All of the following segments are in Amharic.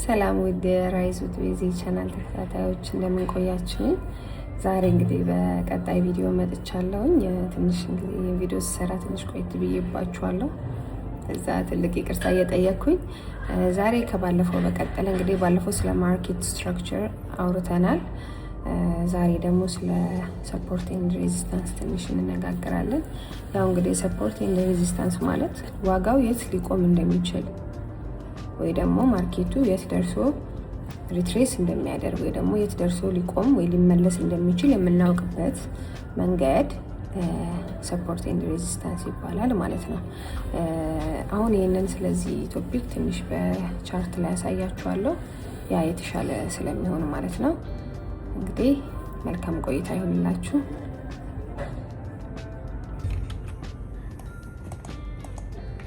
ሰላም ውድ ራይዝ ዊዝ ቤዚ ቻናል ተከታታዮች እንደምን ቆያችሁኝ? ዛሬ እንግዲህ በቀጣይ ቪዲዮ መጥቻለሁኝ። ትንሽ እንግዲህ ቪዲዮ ስሰራ ትንሽ ቆይት ብዬባችኋለሁ። እዛ ትልቅ ይቅርታ እየጠየቅኩኝ ዛሬ ከባለፈው በቀጠለ እንግዲህ ባለፈው ስለ ማርኬት ስትራክቸር አውርተናል። ዛሬ ደግሞ ስለ ሰፖርት ኤንድ ሬዚስታንስ ትንሽ እንነጋገራለን። ያው እንግዲህ ሰፖርት ኤንድ ሬዚስታንስ ማለት ዋጋው የት ሊቆም እንደሚችል ወይ ደግሞ ማርኬቱ የት ደርሶ ሪትሬስ እንደሚያደርግ ወይ ደግሞ የት ደርሶ ሊቆም ወይ ሊመለስ እንደሚችል የምናውቅበት መንገድ ሰፖርት ኤንድ ሬዚስታንስ ይባላል ማለት ነው። አሁን ይሄንን ስለዚህ ቶፒክ ትንሽ በቻርት ላይ ያሳያችኋለሁ፣ ያ የተሻለ ስለሚሆን ማለት ነው። እንግዲህ መልካም ቆይታ ይሁንላችሁ።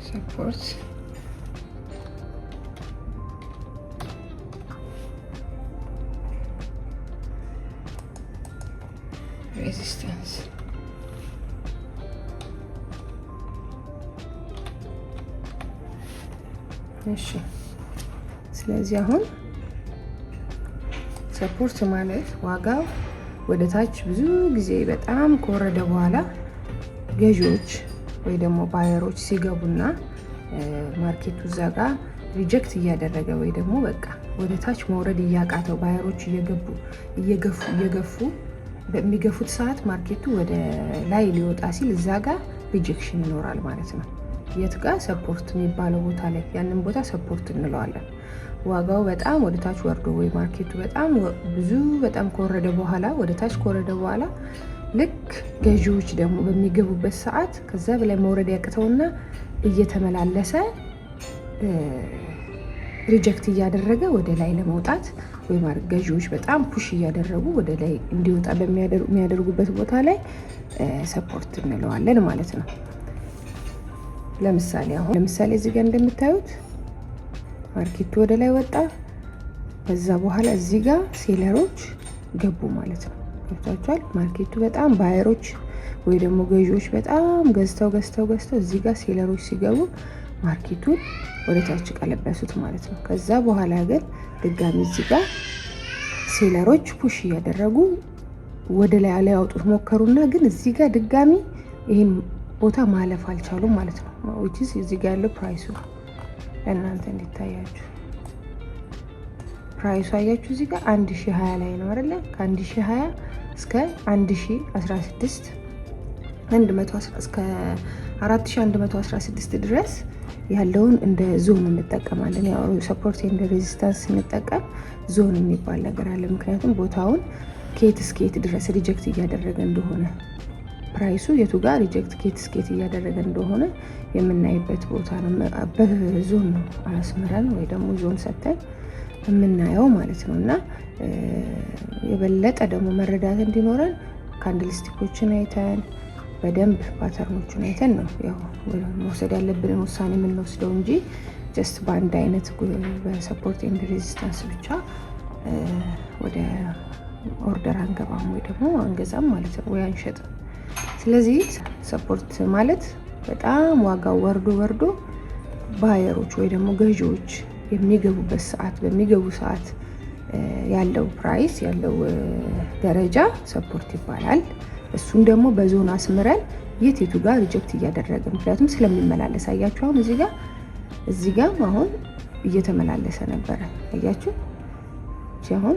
ሰፖርት ሬዚስታንስ እሺ። ስለዚህ አሁን ሰፖርት ማለት ዋጋው ወደ ታች ብዙ ጊዜ በጣም ከወረደ በኋላ ገዢዎች ወይ ደግሞ ባየሮች ሲገቡና ማርኬቱ እዛ ጋር ሪጀክት እያደረገ ወይ ደግሞ በቃ ወደ ታች መውረድ እያቃተው ባየሮች እየገፉ በሚገፉት ሰዓት ማርኬቱ ወደ ላይ ሊወጣ ሲል እዛ ጋር ሪጀክሽን ይኖራል ማለት ነው። የት ጋር? ሰፖርት የሚባለው ቦታ ላይ፣ ያንን ቦታ ሰፖርት እንለዋለን። ዋጋው በጣም ወደ ታች ወርዶ ወይ ማርኬቱ በጣም ከወረደ በኋላ ወደ ታች ከወረደ በኋላ ልክ ገዢዎች ደግሞ በሚገቡበት ሰዓት ከዛ በላይ መውረድ ያቅተውና እየተመላለሰ ሪጀክት እያደረገ ወደ ላይ ለመውጣት ወይ ማለት ገዢዎች በጣም ፑሽ እያደረጉ ወደ ላይ እንዲወጣ በሚያደርጉበት ቦታ ላይ ሰፖርት እንለዋለን ማለት ነው። ለምሳሌ እዚህ ጋር እንደምታዩት ማርኬቱ ወደ ላይ ወጣ። ከዛ በኋላ እዚህ ጋር ሴለሮች ገቡ ማለት ነው። ገብታችኋል? ማርኬቱ በጣም ባየሮች ወይ ደግሞ ገዢዎች በጣም ገዝተው እዚህ ጋር ሴለሮች ሲገቡ ማርኬቱን ወደ ታች ቀለበሱት ማለት ነው። ከዛ በኋላ ግን ድጋሚ እዚህ ጋር ሴለሮች ፑሽ እያደረጉ ወደ ላይ ያወጡት ሞከሩና ግን እዚህ ጋር ድጋሚ ይሄን ቦታ ማለፍ አልቻሉም ማለት ነው። which እዚህ ጋር ያለው ፕራይሱ ለእናንተ እንዲታያችሁ ፕራይሱ አያችሁ እዚህ ጋር 1020 ላይ ነው አይደለ? ከ1020 እስከ 1016 እስከ 4116 ድረስ ያለውን እንደ ዞን እንጠቀማለን። ያው ሰፖርት ኤንድ ሬዚስታንስ ስንጠቀም ዞን የሚባል ነገር አለ። ምክንያቱም ቦታውን ከየት እስከየት ድረስ ሪጀክት እያደረገ እንደሆነ ፕራይሱ የቱ ጋር ሪጀክት ከየት እስከየት እያደረገ እንደሆነ የምናይበት ቦታ ነው። በዞን ነው አስመረን ወይ ደግሞ ዞን ሰተን የምናየው ማለት ነው። እና የበለጠ ደግሞ መረዳት እንዲኖረን ካንድልስቲኮችን አይተን በደንብ ፓተርኖቹን አይተን ነው ያው መውሰድ ያለብንን ውሳኔ የምንወስደው እንጂ ጀስት በአንድ አይነት በሰፖርት ኤንድ ሬዚስታንስ ብቻ ወደ ኦርደር አንገባም ወይ ደግሞ አንገዛም ማለት ነው፣ ወይ አንሸጥም። ስለዚህ ሰፖርት ማለት በጣም ዋጋው ወርዶ ባየሮች ወይ ደግሞ ገዢዎች የሚገቡበት ሰዓት በሚገቡ ሰዓት ያለው ፕራይስ ያለው ደረጃ ሰፖርት ይባላል። እሱን ደግሞ በዞን አስምረን የቱ ጋር ሪጀክት እያደረገ ምክንያቱም ስለሚመላለስ አያችሁ። አሁን እዚህ ጋር አሁን እየተመላለሰ ነበረ አያችሁ። አሁን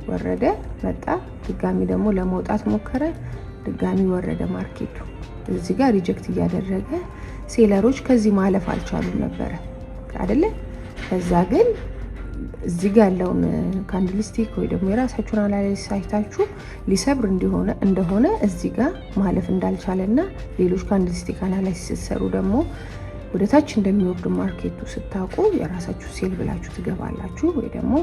ወረደ መጣ፣ ድጋሚ ደግሞ ለመውጣት ሞከረ፣ ድጋሚ ወረደ። ማርኬቱ እዚህ ጋር ሪጀክት እያደረገ ሴለሮች ከዚህ ማለፍ አልቻሉም ነበረ አይደለ? ከዛ ግን እዚህ ጋር ያለውን ካንድልስቲክ ወይ ደግሞ የራሳችሁን አናላይሲስ አይታችሁ ሊሰብር እንደሆነ እዚህ ጋር ማለፍ እንዳልቻለና ሌሎች ካንድልስቲክ አናላይሲስ ስትሰሩ ደግሞ ወደ ታች እንደሚወርድ ማርኬቱ ስታውቁ የራሳችሁ ሴል ብላችሁ ትገባላችሁ። ወይ ደግሞ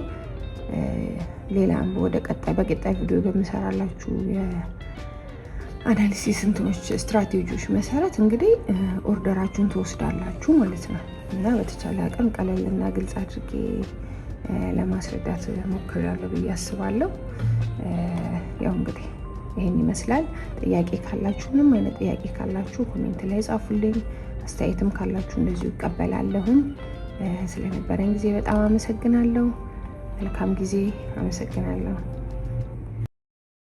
ሌላም ወደ በቀጣይ ቪዲዮ በምሰራላችሁ የአናሊሲስ እንትኖች ስትራቴጂዎች መሰረት እንግዲህ ኦርደራችሁን ትወስዳላችሁ ማለት ነው። እና በተቻለ አቅም ቀለልና ግልጽ አድርጌ ለማስረዳት ሞክሬያለሁ ብዬ አስባለሁ። ያው እንግዲህ ይሄን ይመስላል። ጥያቄ ካላችሁ ምንም አይነት ጥያቄ ካላችሁ ኮሜንት ላይ ጻፉልኝ። አስተያየትም ካላችሁ እንደዚሁ እቀበላለሁ። ስለነበረን ጊዜ በጣም አመሰግናለሁ። መልካም ጊዜ። አመሰግናለሁ።